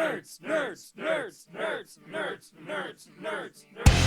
nerds, nerds, nerds, nerds, nerds, nerds, nerds, nerds.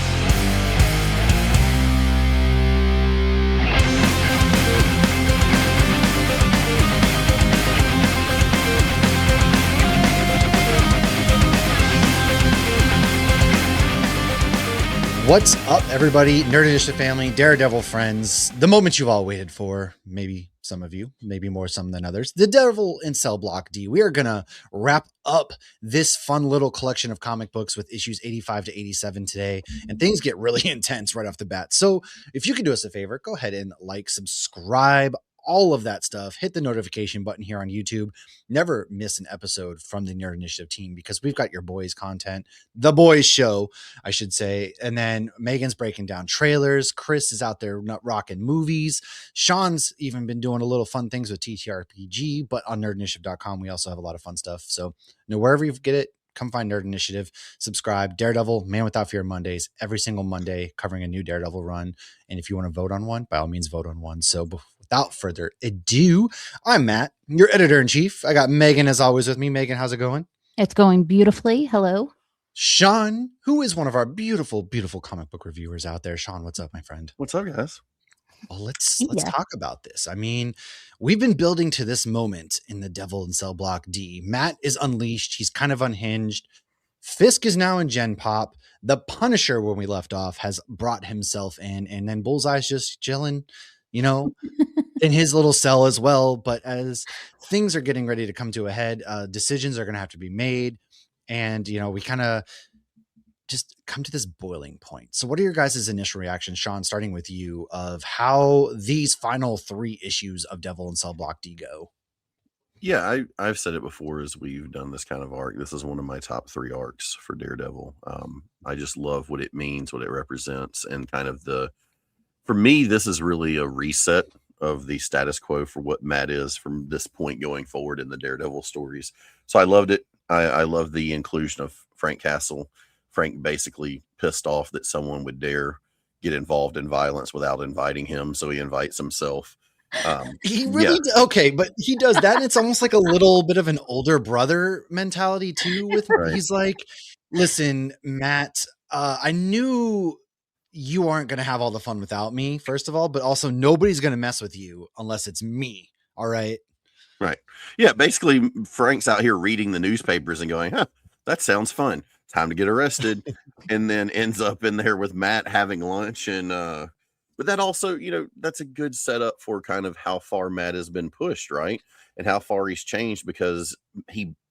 What's up, everybody? Nerd Initiative family, Daredevil friends, the moment you've all waited for. Maybe some of you, maybe more some than others. The Daredevil in Cell Block D. We are going to wrap up this fun little collection of comic books with issues 85 to 87 today, and things get really intense right off the bat. So if you could do us a favor, go ahead and like, subscribe, all of that stuff. Hit the notification button here on YouTube. Never miss an episode from the Nerd Initiative team because we've got your boys content, the boys show, I should say. And then Megan's breaking down trailers. Chris is out there rocking movies. Sean's even been doing a little fun things with TTRPG, but on nerdinitiative.com, we also have a lot of fun stuff. So wherever you get it, come find Nerd Initiative, subscribe. Daredevil, Man Without Fear Mondays, every single Monday covering a new Daredevil run. And if you want to vote on one, by all means, vote on one. So without further ado, I'm Matt, your editor-in-chief. I got Megan, as always, with me. Megan, how's it going? It's going beautifully. Hello. Sean, who is one of our beautiful, beautiful comic book reviewers out there. Sean, what's up, my friend? What's up, guys? Well, let's talk about this. I mean, we've been building to this moment in the Devil in Cell Block D. Matt is unleashed. He's kind of unhinged. Fisk is now in Gen Pop. The Punisher, when we left off, has brought himself in, and then Bullseye's just chilling, you know, in his little cell as well. But as things are getting ready to come to a head, decisions are going to have to be made. And, you know, we kind of just come to this boiling point. So what are your guys' initial reactions, Sean, starting with you, of how these final 3 issues of Devil in Cell Block D go? Yeah, I've said it before as we've done this kind of arc. This is one of my top 3 arcs for Daredevil. I just love what it means, what it represents, and kind of for me, this is really a reset of the status quo for what Matt is from this point going forward in the Daredevil stories. So I loved it. I love the inclusion of Frank Castle. Frank basically pissed off that someone would dare get involved in violence without inviting him, so he invites himself. He really okay, but he does that, and it's almost like a little bit of an older brother mentality too. With right. He's like, "Listen, Matt, I knew you aren't going to have all the fun without me, first of all, but also nobody's going to mess with you unless it's me. All right." Right. Yeah. Basically, Frank's out here reading the newspapers and going, "Huh, that sounds fun. Time to get arrested," and then ends up in there with Matt having lunch. And but that also, you know, that's a good setup for kind of how far Matt has been pushed, right? And how far he's changed, because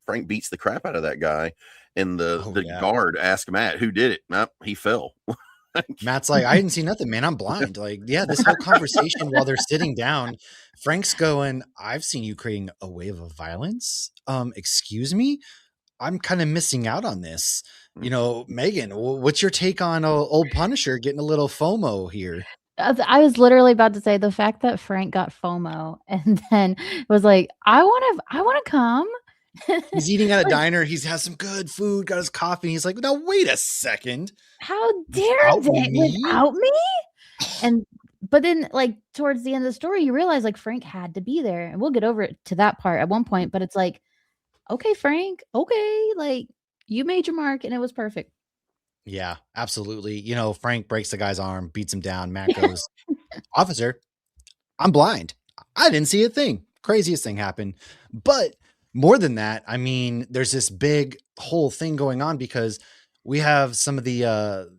Frank beats the crap out of that guy, and the guard asked Matt who did it. Nope, he fell. Matt's like, "I didn't see nothing, man. I'm blind." Like, yeah, this whole conversation while they're sitting down, Frank's going, "I've seen you creating a wave of violence. Excuse me? I'm kind of missing out on this." You know, Megan, what's your take on old Punisher getting a little FOMO here? I was literally about to say the fact that Frank got FOMO and then was like, I want to come. He's eating at a diner. He has some good food, got his coffee. He's like, "Now, wait a second. How dare they without me?" But then, like, towards the end of the story, you realize, like, Frank had to be there. And we'll get over to that part at one point. But it's like, okay, Frank, okay, like, you made your mark and it was perfect. Yeah, absolutely. You know, Frank breaks the guy's arm, beats him down. Matt goes, "Officer, I'm blind. I didn't see a thing. Craziest thing happened." But more than that, I mean, there's this big whole thing going on because we have some of the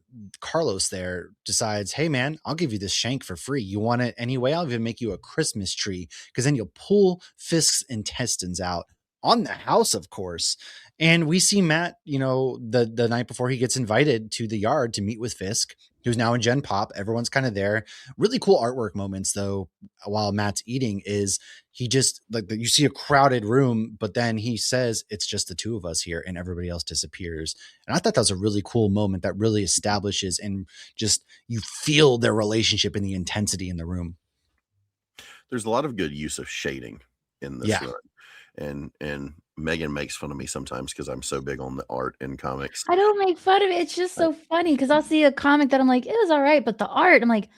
Carlos there decides, "Hey, man, I'll give you this shank for free. You want it anyway? I'll even make you a Christmas tree, because then you'll pull Fisk's intestines out on the house, of course." And we see Matt, you know, the night before he gets invited to the yard to meet with Fisk, who's now in Gen Pop. Everyone's kind of there. Really cool artwork moments, though, while Matt's eating, is he just, like, you see a crowded room, but then he says, "It's just the 2 of us here," and everybody else disappears. And I thought that was a really cool moment that really establishes, and just, you feel their relationship and the intensity in the room. There's a lot of good use of shading in this run. And Megan makes fun of me sometimes because I'm so big on the art in comics. I don't make fun of it. It's just so funny because I'll see a comic that I'm like, it was all right, but the art, I'm like,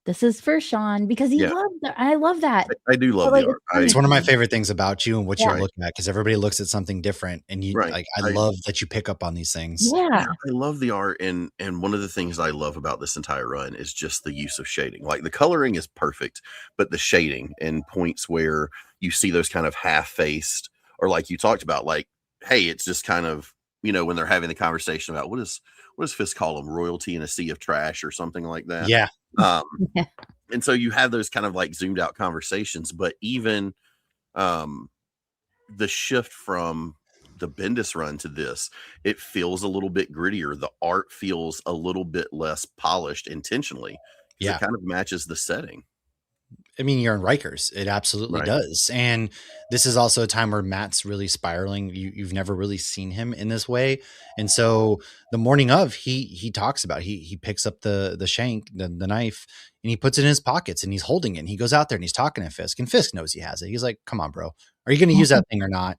This is for Sean because he Yeah. loved that. I love that. I do love But, like, the art. it's funny It's one of my to me. favorite things about you and what Yeah. you're looking at because everybody looks at something different, and you Right. like. I love that you pick up on these things. Yeah. I love the art, and one of the things I love about this entire run is just the use of shading. Like the coloring is perfect, but the shading and points where you see those kind of half-faced, or like you talked about, like, hey, it's just kind of, when they're having the conversation about what does Fisk call them, royalty in a sea of trash or something like that. Yeah. Um, Yeah. and so you have those kind of like zoomed out conversations, but even the shift from the Bendis run to this, it feels a little bit grittier. The art feels a little bit less polished intentionally because Yeah. it kind of matches the setting. I mean, you're in Rikers. It absolutely Right. does. And this is also a time where Matt's really spiraling. You've never really seen him in this way. And so the morning of, he talks about, he picks up the shank, the knife, and he puts it in his pockets and he's holding it. And he goes out there and he's talking to Fisk, and Fisk knows he has it. He's like, come on, bro. Are you going to use that thing or not?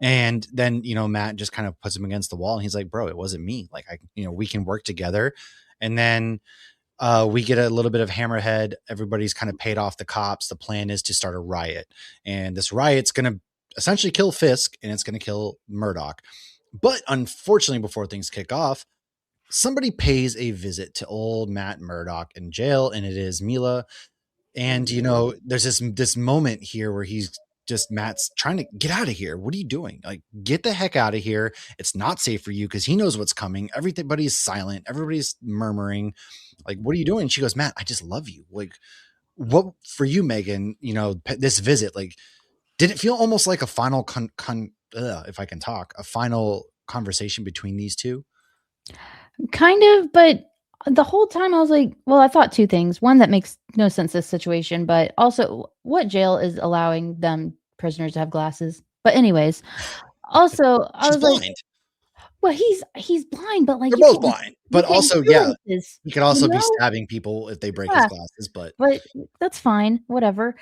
And then, Matt just kind of puts him against the wall and he's like, bro, it wasn't me. Like, we can work together. And then we get a little bit of Hammerhead. Everybody's kind of paid off the cops. The plan is to start a riot, and this riot's going to essentially kill Fisk, and it's going to kill Murdoch. But unfortunately, before things kick off, somebody pays a visit to old Matt Murdoch in jail, and it is Mila. And there's this moment here where Matt's trying to get out of here. What are you doing? Like, get the heck out of here. It's not safe for you, because he knows what's coming. Everybody's silent. Everybody's murmuring. Like, what are you doing? She goes, Matt, I just love you. Like, what for you, Megan, this visit, like, did it feel almost like a final if I can talk, a final conversation between these two? Kind of, but the whole time I was like, well, I thought two things. One, that makes no sense, this situation, but also what jail is allowing them prisoners to have glasses? But anyways, also I She's was like, blind. well, he's blind, but like They're you both can't- blind. you But can't also, do yeah, this, he could also you be know? stabbing people if they break his Yeah. glasses. But that's fine, whatever.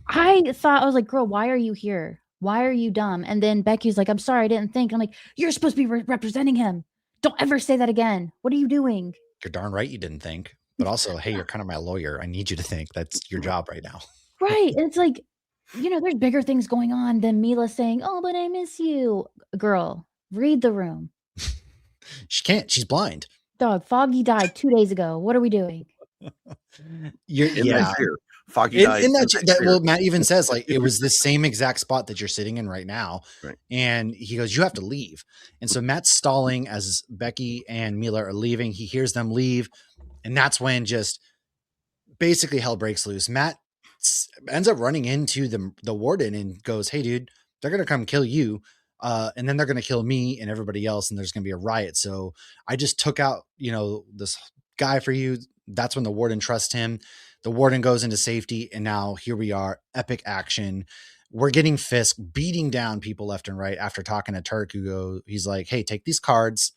I was like, girl, why are you here? Why are you dumb? And then Becky's like, I'm sorry, I didn't think. I'm like, you're supposed to be representing him. Don't ever say that again. What are you doing? you're darn right you didn't think. But also, hey, you're kind of my lawyer. I need you to think. That's your job right now. Right. And it's like, there's bigger things going on than Mila saying, oh, but I miss you. Girl, read the room. She can't. She's blind. Dog, Foggy died 2 days ago. What are we doing? In that chair. Foggy In died that chair. well, Matt even says, like, it was the same exact spot that you're sitting in right now. Right. And he goes, you have to leave. And so Matt's stalling as Becky and Mila are leaving. He hears them leave. And that's when just basically hell breaks loose. Matt ends up running into the warden and goes, hey, dude, they're going to come kill you. And then they're going to kill me and everybody else. And there's going to be a riot. So I just took out, this guy for you. That's when the warden trusts him. The warden goes into safety. And now here we are. Epic action. We're getting Fisk beating down people left and right after talking to Turk, he's like, hey, take these cards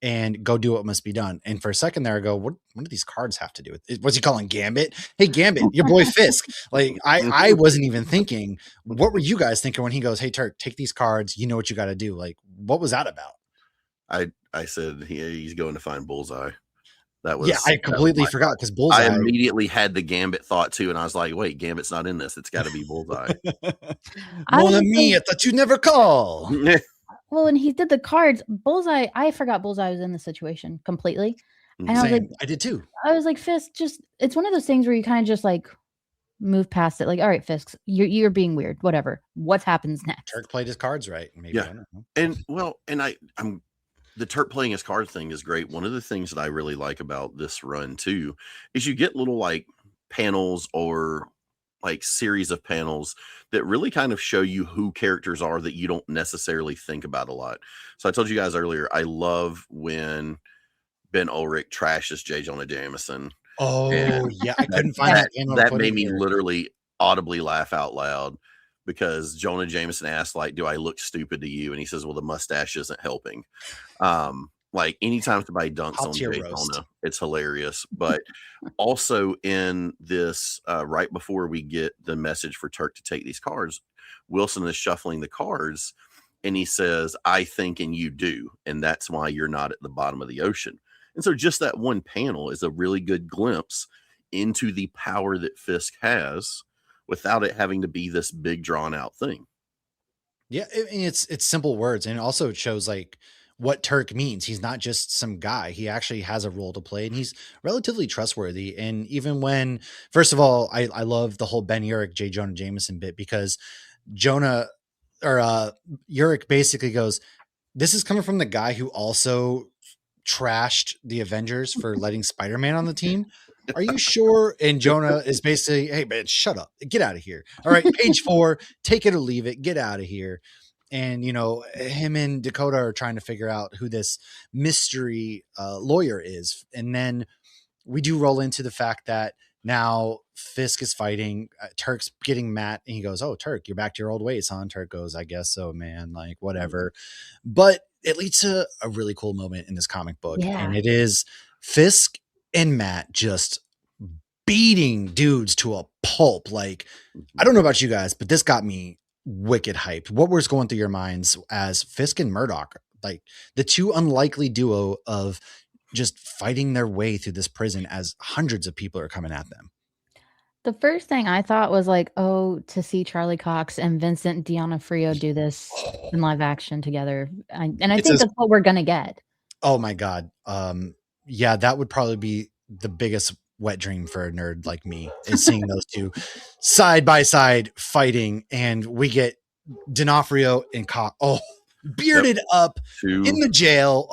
and go do what must be done. And for a second there, I go, what do these cards have to do with it? Was he calling Gambit? Hey, Gambit, your boy Fisk. Like, I wasn't even thinking. What were you guys thinking when he goes, hey, Turk, take these cards. You know what you got to do. Like, what was that about? I said he's going to find Bullseye. That was, yeah, I completely forgot, because Bullseye. I immediately had the Gambit thought too, and I was like, wait, Gambit's not in this. It's got to be Bullseye. Mon ami, I thought you'd never call. Well, and he did the cards. Bullseye, I forgot Bullseye was in the situation completely. And I was like, I did too. I was like, Fisk, it's one of those things where you kind of just like move past it. Like, all right, Fisk, you're being weird. Whatever. What happens next? Turk played his cards right. Maybe. Yeah. I'm the Turk playing his card thing is great. One of the things that I really like about this run too is you get little like panels or like series of panels that really kind of show you who characters are that you don't necessarily think about a lot. So I told you guys earlier, I love when Ben Ulrich trashes J. Jonah Jameson. Oh, yeah. I couldn't find that panel. That made me literally audibly laugh out loud, because Jonah Jameson asked, like, do I look stupid to you? And he says, well, the mustache isn't helping. Like, anytime somebody dunks on Jay Jonah, it's hilarious. But also in this, right before we get the message for Turk to take these cards, Wilson is shuffling the cards and he says, I think and you do. And that's why you're not at the bottom of the ocean. And so just that one panel is a really good glimpse into the power that Fisk has without it having to be this big drawn out thing. Yeah, it's simple words, and also it shows like what Turk means. He's not just some guy. He actually has a role to play, and he's relatively trustworthy. And even when, first of all, I love the whole Ben Urich, J. Jonah Jameson bit, because Jonah or Urich basically goes, "This is coming from the guy who also trashed the Avengers for letting Spider-Man on the team. Are you sure?" And Jonah is basically, "Hey man, shut up. Get out of here. All right, page 4, take it or leave it. Get out of here." And, you know, him and Dakota are trying to figure out who this mystery lawyer is. And then we do roll into the fact that now Fisk is fighting. Turk's getting Matt, and he goes, "Oh, Turk, you're back to your old ways, huh?" And Turk goes, "I guess so, man. Like, whatever." But it leads to a really cool moment in this comic book. Yeah. And it is Fisk and Matt just beating dudes to a pulp. Like, I don't know about you guys, but this got me wicked hyped. What was going through your minds as Fisk and Murdoch, like the two unlikely duo of just fighting their way through this prison as hundreds of people are coming at them? The first thing I thought was like, oh, to see Charlie Cox and Vincent D'Onofrio do this in live action together. I think that's what we're going to get. Oh my God. Yeah, that would probably be the biggest wet dream for a nerd like me, is seeing those two side by side fighting. And we get D'Onofrio and Cox, bearded up in the jail.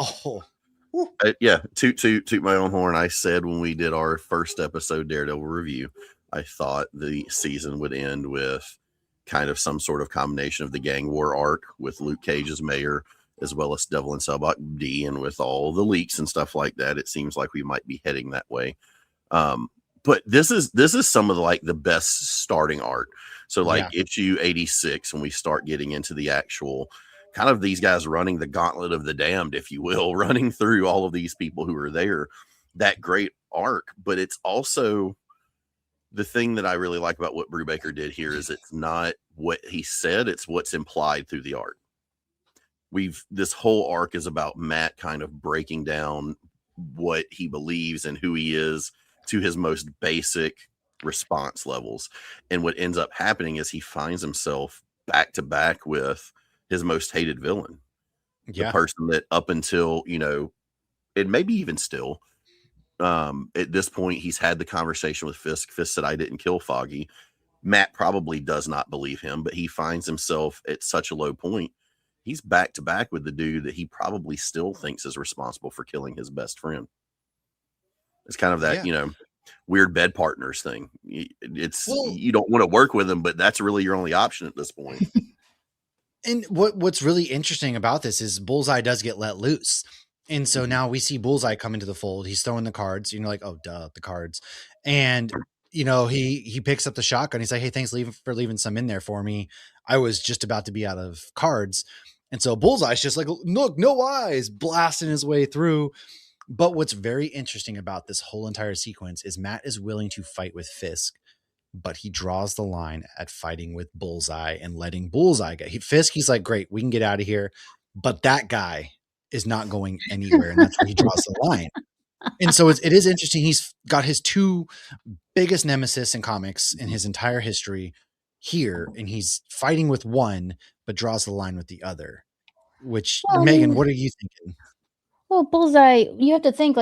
Toot my own horn. I said when we did our first episode Daredevil review, I thought the season would end with kind of some sort of combination of the gang war arc with Luke Cage as mayor, as well as Devil and Cellblock D, and with all the leaks and stuff like that, it seems like we might be heading that way. But this is some of the best starting art. So issue 86, when we start getting into the actual kind of these guys running the gauntlet of the damned, if you will, running through all of these people who are there, that great arc. But it's also the thing that I really like about what Brubaker did here is it's not what he said, it's what's implied through the art. This whole arc is about Matt kind of breaking down what he believes and who he is to his most basic response levels. And what ends up happening is he finds himself back to back with his most hated villain. The person that up until, and maybe even still, at this point, he's had the conversation with Fisk. Fisk said, "I didn't kill Foggy." Matt probably does not believe him, but he finds himself at such a low point. He's back to back with the dude that he probably still thinks is responsible for killing his best friend. It's kind of that, weird bed partners thing. You don't want to work with him, but that's really your only option at this point. And what's really interesting about this is Bullseye does get let loose. And so now we see Bullseye come into the fold. He's throwing the cards, like, oh, duh, the cards. And, he picks up the shotgun. He's like, "Hey, thanks for leaving some in there for me. I was just about to be out of cards." And so Bullseye's just like, "Look, no eyes," blasting his way through. But what's very interesting about this whole entire sequence is Matt is willing to fight with Fisk, but he draws the line at fighting with Bullseye and letting Bullseye go. Fisk, he's like, "Great, we can get out of here." But that guy is not going anywhere. And that's where he draws the line. And so it is interesting. He's got his two biggest nemesis in comics in his entire history here, and he's fighting with one, but draws the line with the other. Which, Megan, what are you thinking? Well, Bullseye, you have to think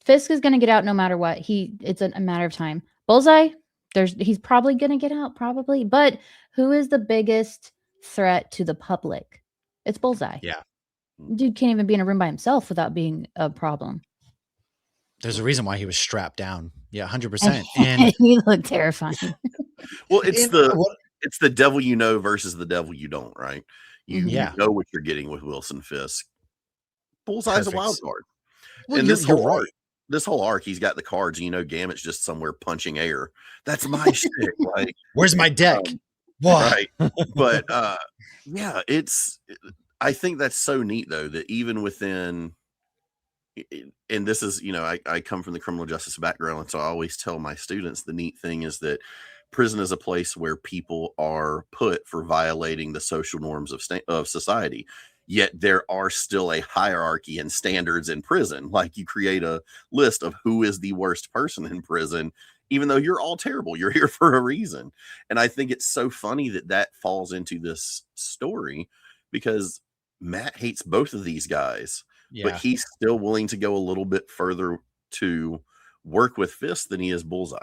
Fisk is going to get out no matter what. It's a matter of time. Bullseye, he's probably going to get out, probably. But who is the biggest threat to the public? It's Bullseye. Yeah. Dude can't even be in a room by himself without being a problem. There's a reason why he was strapped down. Yeah, 100%. And he looked terrifying. Well, it's the devil versus the devil you don't, right? You know what you're getting with Wilson Fisk. Bullseye's a wild card. Well, and this whole arc, he's got the cards. Gamut's just somewhere punching air. That's my shit. Like, where's my deck? Right. But I think that's so neat though, that even within, and this is, I come from the criminal justice background, and so I always tell my students the neat thing is that prison is a place where people are put for violating the social norms of society. Yet there are still a hierarchy and standards in prison. Like, you create a list of who is the worst person in prison, even though you're all terrible. You're here for a reason. And I think it's so funny that falls into this story because Matt hates both of these guys, but he's still willing to go a little bit further to work with Fisk than he is Bullseye.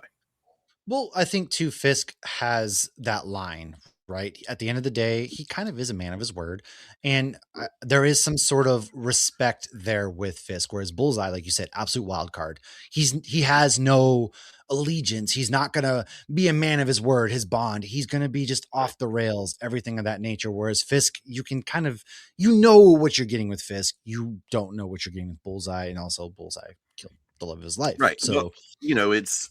Well, I think too, Fisk has that line, right? At the end of the day, he kind of is a man of his word. And there is some sort of respect there with Fisk, whereas Bullseye, like you said, absolute wild card. He has no allegiance. He's not going to be a man of his word, his bond. He's going to be just off the rails, everything of that nature. Whereas Fisk, you can kind of, what you're getting with Fisk. You don't know what you're getting with Bullseye. And also Bullseye killed the love of his life. Right. So, well, it's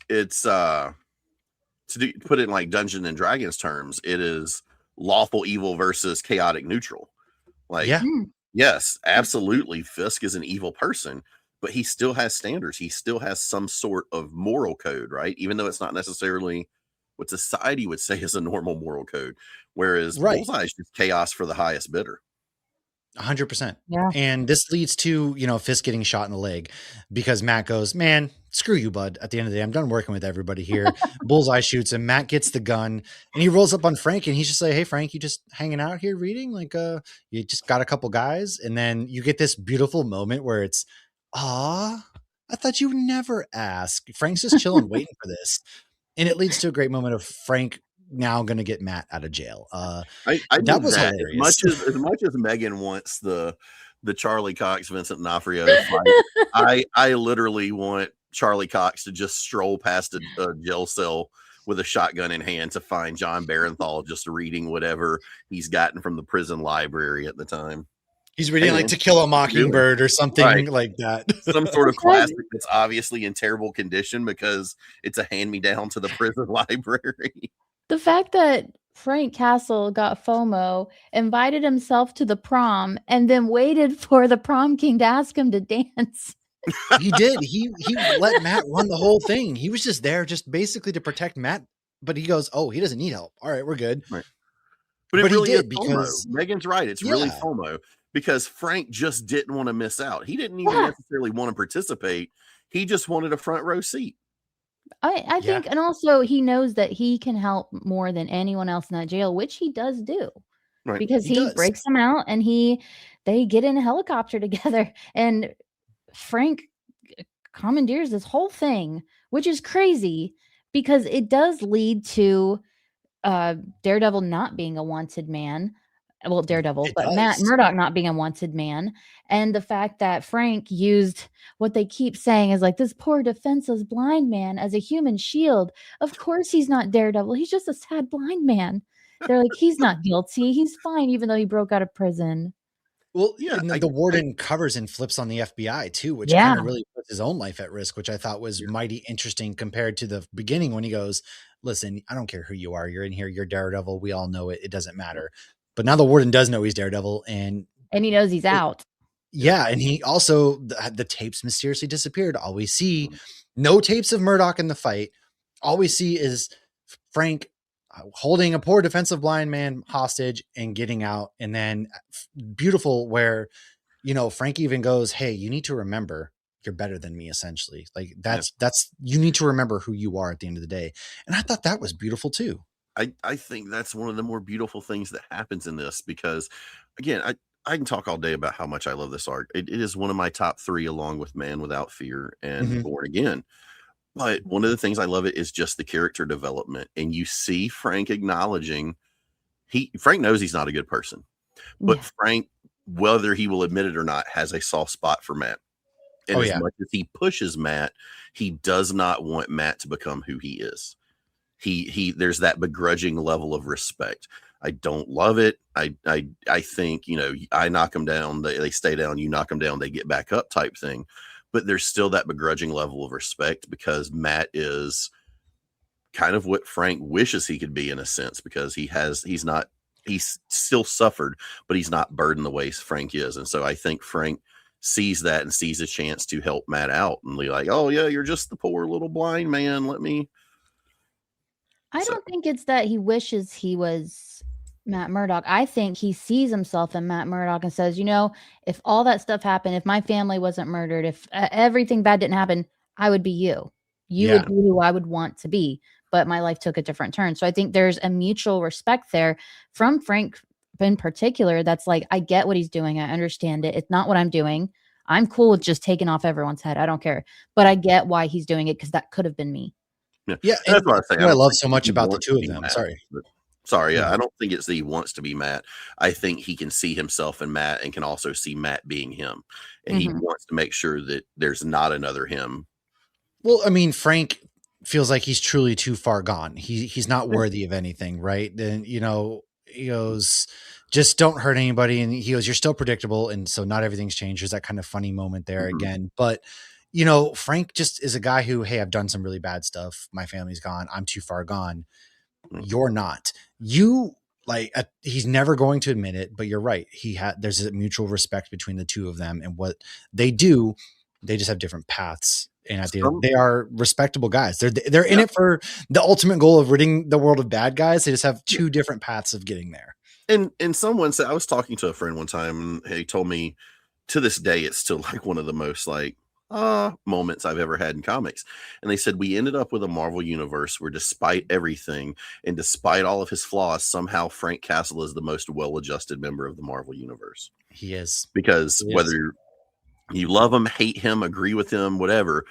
to put it in like Dungeons and Dragons terms, it is lawful evil versus chaotic neutral. Like, yes, absolutely, Fisk is an evil person, but he still has standards. He still has some sort of moral code, right? Even though it's not necessarily what society would say is a normal moral code. Whereas Bullseye is just chaos for the highest bidder. 100%. Yeah. And this leads to, Fisk getting shot in the leg because Matt goes, man, screw you, bud. At the end of the day, I'm done working with everybody here. Bullseye shoots him. Matt gets the gun and he rolls up on Frank and he's just like, hey, Frank, you just hanging out here reading? Like, you just got a couple guys. And then you get this beautiful moment where it's, I thought you would never ask. Frank's just chilling, waiting for this. And it leads to a great moment of Frank now going to get Matt out of jail. That was hilarious. As much as Megan wants the Charlie Cox, Vincent D'Onofrio fight, I literally want Charlie Cox to just stroll past a jail cell with a shotgun in hand to find John Barenthal just reading whatever he's gotten from the prison library at the time. He's reading like To Kill a Mockingbird or something like that. Some sort of classic that's obviously in terrible condition because it's a hand-me-down to the prison library. The fact that Frank Castle got FOMO, invited himself to the prom, and then waited for the prom king to ask him to dance. He did. He let Matt run the whole thing. He was just there just basically to protect Matt. But he goes, oh, he doesn't need help. All right, we're good. Right. But it really is because Megan's right. It's really FOMO because Frank just didn't want to miss out. He didn't even necessarily want to participate. He just wanted a front row seat. I think, and also he knows that he can help more than anyone else in that jail, which he does do, right? Because he breaks them out and they get in a helicopter together, and Frank commandeers this whole thing, which is crazy because it does lead to Daredevil not being a wanted man. Well, Daredevil, but Matt Murdock not being a wanted man. And the fact that Frank used what they keep saying is like this poor defenseless blind man as a human shield. Of course he's not Daredevil. He's just a sad blind man. They're like, he's not guilty. He's fine, even though he broke out of prison. Well, and the warden covers and flips on the FBI too, which kind of really puts his own life at risk, which I thought was mighty interesting compared to the beginning when he goes, listen, I don't care who you are. You're in here. You're Daredevil. We all know it. It doesn't matter. But now the warden does know he's Daredevil, and he knows he's out. Yeah, and he also the tapes mysteriously disappeared. All we see, no tapes of Murdock in the fight. All we see is Frank holding a poor defensive blind man hostage and getting out. And then beautiful where, Frank even goes, hey, you need to remember you're better than me, essentially. Like that's you need to remember who you are at the end of the day. And I thought that was beautiful too. I think that's one of the more beautiful things that happens in this because, again, I can talk all day about how much I love this arc. It is one of my top 3 along with Man Without Fear and Born Again. But one of the things I love it is just the character development. And you see Frank acknowledging Frank knows he's not a good person, but Frank, whether he will admit it or not, has a soft spot for Matt. And as much as he pushes Matt, he does not want Matt to become who he is. There's that begrudging level of respect. I don't love it. I think, I knock them down, they stay down, you knock them down, they get back up type thing. But there's still that begrudging level of respect because Matt is kind of what Frank wishes he could be in a sense, because he's still suffered, but he's not burdened the way Frank is. And so I think Frank sees that and sees a chance to help Matt out and be like, oh yeah, you're just the poor little blind man. I don't think it's that he wishes he was Matt Murdock. I think he sees himself in Matt Murdock and says, if all that stuff happened, if my family wasn't murdered, if everything bad didn't happen, I would be you. You would be who I would want to be, but my life took a different turn. So I think there's a mutual respect there from Frank in particular. That's like, I get what he's doing. I understand it. It's not what I'm doing. I'm cool with just taking off everyone's head. I don't care. But I get why he's doing it because that could have been me. Yeah, that's what I say. What I love so much about the two of them. Sorry, I don't think it's that he wants to be Matt. I think he can see himself in Matt and can also see Matt being him. And he wants to make sure that there's not another him. Well, I mean, Frank feels like he's truly too far gone. He's not worthy of anything, right? Then, he goes, just don't hurt anybody. And he goes, you're still predictable. And so not everything's changed. There's that kind of funny moment there again. But, Frank just is a guy who, hey, I've done some really bad stuff. My family's gone. I'm too far gone. You're not. He's never going to admit it, but you're right. There's a mutual respect between the two of them, and what they do, they just have different paths. And at the end, they are respectable guys. They're in it for the ultimate goal of ridding the world of bad guys. They just have two different paths of getting there. And someone said, I was talking to a friend one time, and he told me, to this day, it's still like one of the most moments I've ever had in comics. And they said, we ended up with a Marvel universe where, despite everything and despite all of his flaws, somehow Frank Castle is the most well-adjusted member of the Marvel universe. He is. Because whether you love him, hate him, agree with him, whatever,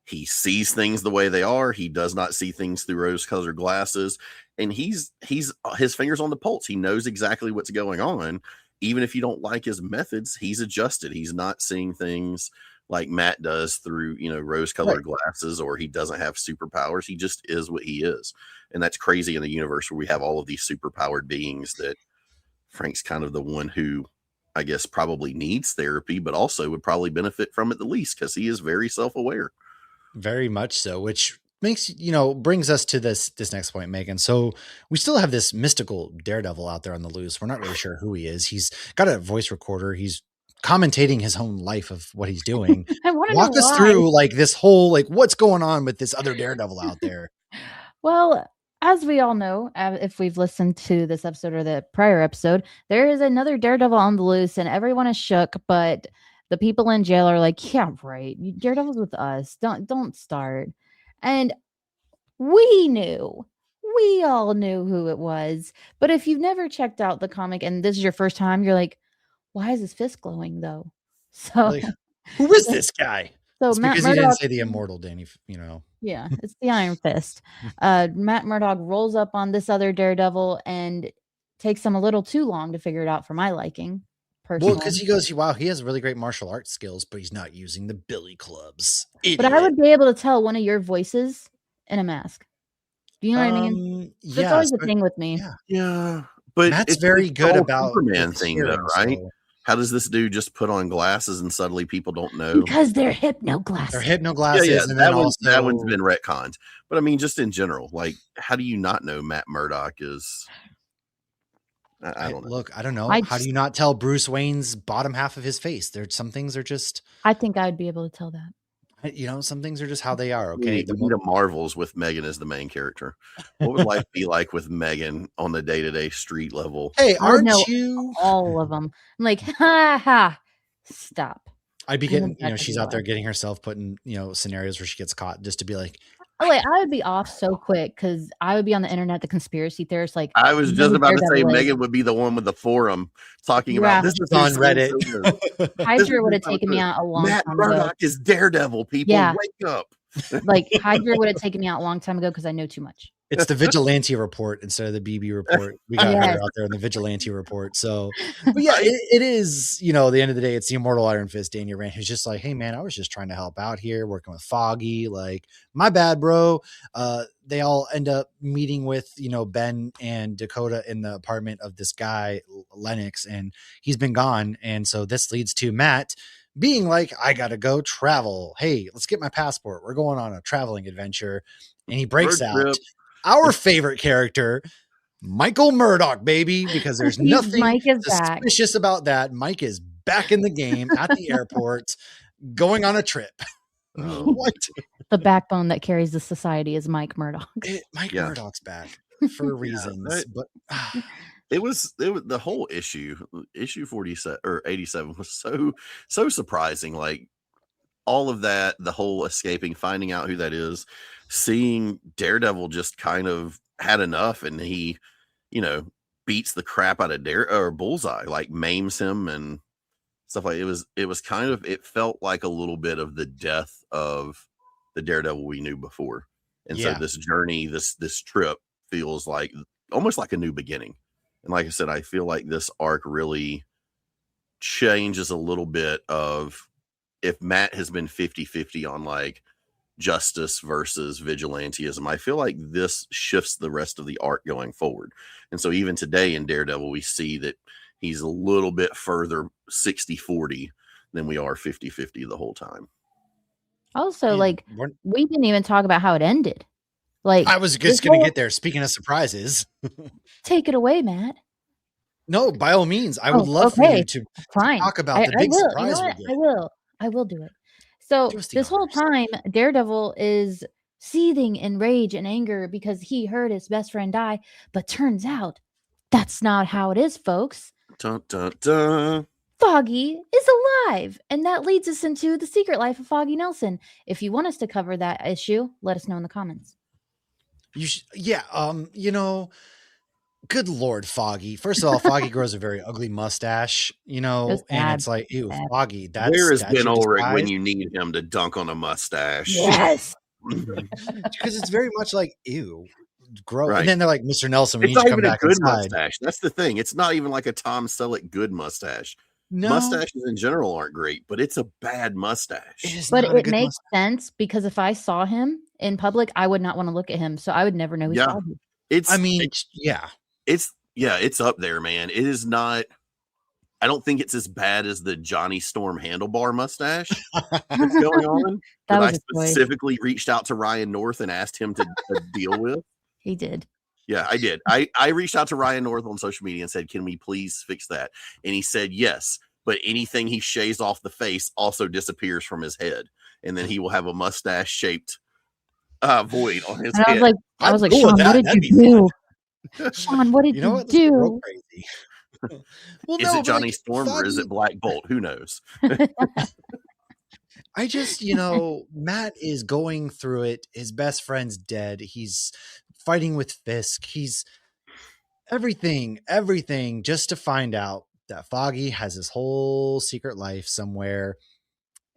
he sees things the way they are. He does not see things through rose-colored glasses. And he's his fingers on the pulse. He knows exactly what's going on. Even if you don't like his methods, he's adjusted. He's not seeing things like Matt does through, rose-colored glasses, or he doesn't have superpowers. He just is what he is. And that's crazy in a universe where we have all of these superpowered beings, that Frank's kind of the one who, I guess, probably needs therapy, but also would probably benefit from it the least, because he is very self-aware. Very much so, which makes, brings us to this next point, Megan. So we still have this mystical Daredevil out there on the loose. We're not really sure who he is. He's got a voice recorder. He's commentating his own life of what he's doing. Walk us through this whole, what's going on with this other Daredevil out there. Well, as we all know, if we've listened to this episode or the prior episode, there is another Daredevil on the loose, and everyone is shook, but the people in jail are like, yeah, right. Daredevil's with us. Don't start. And we all knew who it was. But if you've never checked out the comic and this is your first time, you're like, why is his fist glowing though? So who is this guy? So it's because he didn't say the immortal, Danny, Yeah, it's the Iron Fist. Matt Murdock rolls up on this other Daredevil and takes him a little too long to figure it out for my liking. Personally. Well, because he goes, wow, he has really great martial arts skills, but he's not using the billy clubs. Idiot. But I would be able to tell one of your voices in a mask. Do you know what I mean? Yeah, that's always the thing with me. Yeah. But Matt's very good about Superman thing, though, right? So. How does this dude just put on glasses and suddenly people don't know? Because they're hypno glasses. They're hypno glasses. Yeah, and that one's been retconned. But I mean, just in general, how do you not know Matt Murdock is? I don't know. Look, I don't know. How do you not tell Bruce Wayne's bottom half of his face? There's some things are just. I think I'd be able to tell that. Some things are just how they are. Okay. We need a Marvels with Megan as the main character. What would life be like with Megan on the day-to-day street level? Hey, aren't you? All of them. I'm like, ha, stop. I'd be getting, she's out there getting herself put in, scenarios where she gets caught just to be like. Oh, wait, I would be off so quick because I would be on the internet, the conspiracy theorists. Like, I was just about to say, Megan would be the one with the forum talking about this is on Reddit. Hydra would have taken me out a long Matt time Murdock ago. is Daredevil. People, wake up. Like, Hydra would have taken me out a long time ago because I know too much. It's the vigilante report instead of the BB report. We got her out there in the vigilante report. So, but yeah, it is, at the end of the day, it's the immortal Iron Fist, Daniel Rand, who's just like, hey man, I was just trying to help out here, working with Foggy. Like, my bad, bro. They all end up meeting with, Ben and Dakota in the apartment of this guy, Lennox, and he's been gone. And so this leads to Matt being like, I gotta go travel. Hey, let's get my passport. We're going on a traveling adventure. And he breaks out. Our favorite character, Michael Murdock, baby, because there's nothing suspicious about that. Mike is back in the game at the airport, going on a trip. What? The backbone that carries the society is Mike Murdock. Murdock's back for reasons, but it was the whole issue 47 or 87 was so surprising. Like, all of that, the whole escaping, finding out who that is, seeing Daredevil just kind of had enough, and he, beats the crap out of Bullseye, like maims him and stuff like it was kind of, it felt like a little bit of the death of the Daredevil we knew before. And so this journey, this trip feels like almost like a new beginning. And like I said, I feel like this arc really changes a little bit of, if Matt has been 50-50 on like justice versus vigilantism, I feel like this shifts the rest of the arc going forward. And so even today in Daredevil, we see that he's a little bit further 60-40 than we are 50-50 the whole time. Also, like, we didn't even talk about how it ended. Like, I was just going to get there. Speaking of surprises, take it away, Matt. No, by all means, I would love for you to talk about the big surprise. I will do it. So this whole time, Daredevil is seething in rage and anger because he heard his best friend die. But turns out that's not how it is, folks. Dun, dun, dun. Foggy is alive, and that leads us into the secret life of Foggy Nelson. If you want us to cover that issue, let us know in the comments. Good Lord, Foggy. First of all, Foggy grows a very ugly mustache, and it's like, ew, Foggy. Where has Ben Ulrich when you need him to dunk on a mustache? Yes. Because it's very much like, ew, gross. Right. And then they're like, Mr. Nelson, we need to come back inside. Mustache. That's the thing. It's not even like a Tom Selleck good mustache. No. Mustaches in general aren't great, but it's a bad mustache. But it makes sense, because if I saw him in public, I would not want to look at him, so I would never know he's Foggy. It's up there, man. It is not. I don't think it's as bad as the Johnny Storm handlebar mustache that's going on. that I specifically reached out to Ryan North and asked him to deal with. He did. Yeah, I did. I reached out to Ryan North on social media and said, can we please fix that? And he said, yes, but anything he shaves off the face also disappears from his head. And then he will have a mustache shaped void on his head. I was like, Sean, what did you do? Sean, what did you do? Crazy. Is it Johnny Storm or is it Black Bolt? Who knows? I just, Matt is going through it. His best friend's dead. He's fighting with Fisk. He's everything just to find out that Foggy has his whole secret life somewhere.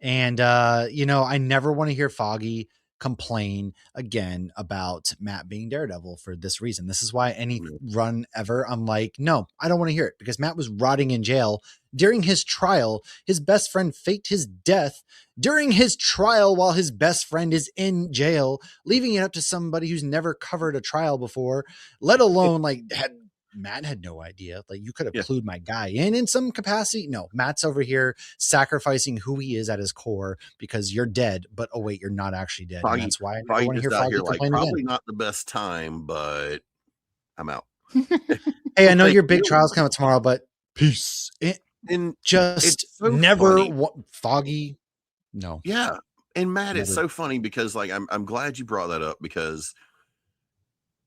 And, I never want to hear Foggy complain again about Matt being Daredevil for this reason. This is why any run ever, I'm like, no, I don't want to hear it, because Matt was rotting in jail during his trial. His best friend faked his death during his trial while his best friend is in jail, leaving it up to somebody who's never covered a trial before, let alone Matt had no idea. Like, you could have clued my guy in some capacity. No, Matt's over here sacrificing who he is at his core because you're dead. But oh wait, you're not actually dead. And that's why I want to hear Foggy complain probably again. Not the best time, but I'm out. Hey, I know your big trial's coming tomorrow, but peace. And just so never Foggy. No. Yeah, and Matt, it's so funny because I'm glad you brought that up, because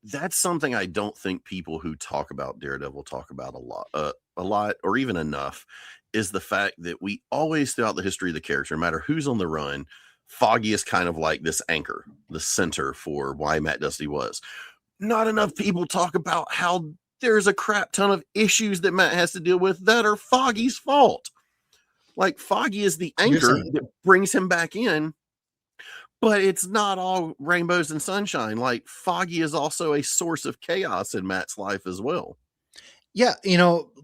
that's something I don't think people who talk about Daredevil talk about a lot, or even enough, is the fact that we always, throughout the history of the character, no matter who's on the run, Foggy is kind of like this anchor, the center for why Matt does what he was. Not enough people talk about how there's a crap ton of issues that Matt has to deal with that are Foggy's fault. Like, Foggy is the anchor that brings him back in. But it's not all rainbows and sunshine. Like, Foggy is also a source of chaos in Matt's life as well. Yeah,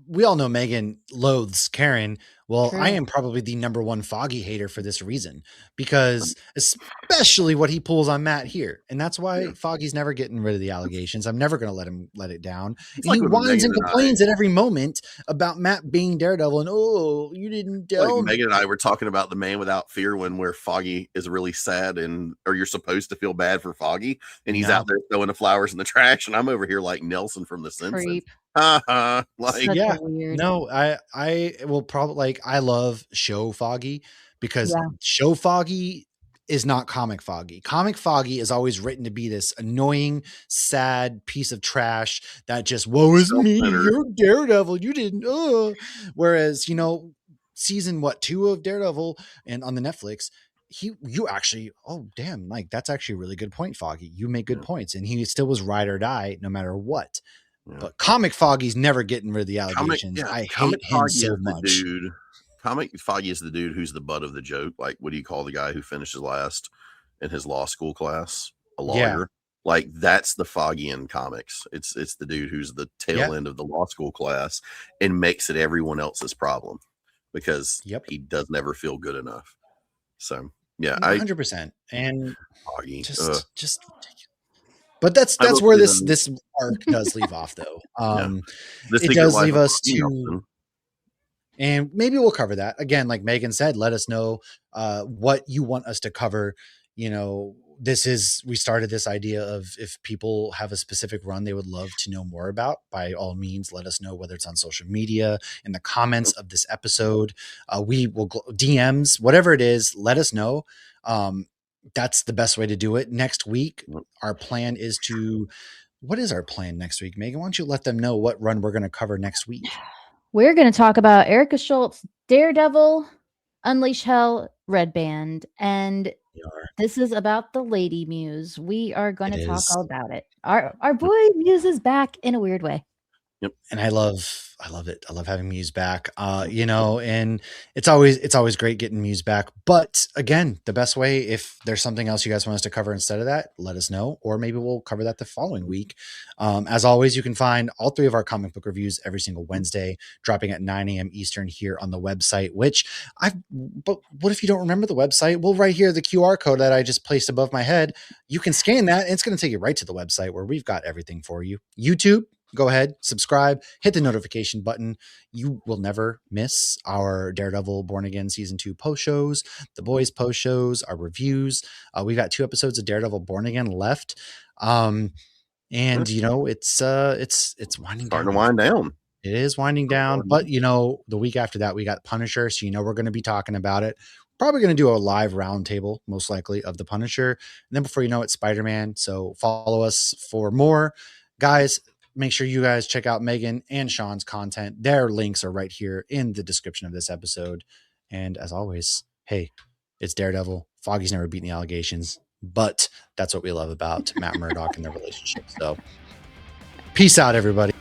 we all know Megan loathes Karen. Well, true. I am probably the number one Foggy hater for this reason, because especially what he pulls on Matt here. And that's why Foggy's never getting rid of the allegations. I'm never going to let him let it down. And he whines and complains at every moment about Matt being Daredevil. And, oh, you didn't tell me. Megan and I were talking about The Man Without Fear, where Foggy is really sad, or you're supposed to feel bad for Foggy. And he's out there throwing the flowers in the trash. And I'm over here like Nelson from The Simpsons. Creep. No, I will probably I love show Foggy, because show Foggy is not comic Foggy. Comic Foggy is always written to be this annoying, sad piece of trash that just, woe is me, you're Daredevil, you didn't. Whereas, season 2 of Daredevil and on the Netflix, you actually, oh damn, like that's actually a really good point, Foggy. You make good points, and he still was ride or die no matter what. Yeah. But Comic Foggy's never getting rid of the allegations. I hate him so much. Comic Foggy is the dude who's the butt of the joke. Like, what do you call the guy who finishes last in his law school class? A lawyer. Yeah. Like, that's the Foggy in comics. It's the dude who's the tail end of the law school class and makes it everyone else's problem because he does never feel good enough. So yeah, 100%. And Foggy, just but that's where this arc does leave off, though. It does leave us to, and maybe we'll cover that again. Like Megan said, let us know what you want us to cover. You know, we started this idea of if people have a specific run they would love to know more about, by all means, let us know, whether it's on social media, in the comments of this episode. We will DMs, whatever it is, let us know. That's the best way to do it. Next week, our plan is to, what is our plan next week? Megan, why don't you let them know what run we're going to cover next week? We're going to talk about Erica Schultz, Daredevil, Unleash Hell, Red Band, and this is about the Lady Muse. We are going to talk all about it. Our boy Muse is back in a weird way. Yep. And I love it. I love having Muse back. You know, and it's always great getting Muse back. But again, the best way, if there's something else you guys want us to cover instead of that, let us know, or maybe we'll cover that the following week. As always, you can find all 3 of our comic book reviews every single Wednesday, dropping at 9 a.m. Eastern here on the website, but what if you don't remember the website? Well, right here, the QR code that I just placed above my head, you can scan that and it's going to take you right to the website where we've got everything for you. YouTube, go ahead, subscribe, hit the notification button. You will never miss our Daredevil Born Again Season 2 post shows, the boys post shows, our reviews. We've got 2 episodes of Daredevil Born Again left. And you know, it's winding down. Starting to wind down. It is winding down, but you know, the week after that we got Punisher, so you know we're going to be talking about it. Probably going to do a live roundtable, most likely, of the Punisher. And then before you know it, Spider-Man. So follow us for more. Guys, make sure you guys check out Megan and Sean's content. Their links are right here in the description of this episode. And as always, hey, it's Daredevil. Foggy's never beaten the allegations, but that's what we love about Matt Murdock and their relationship. So peace out, everybody.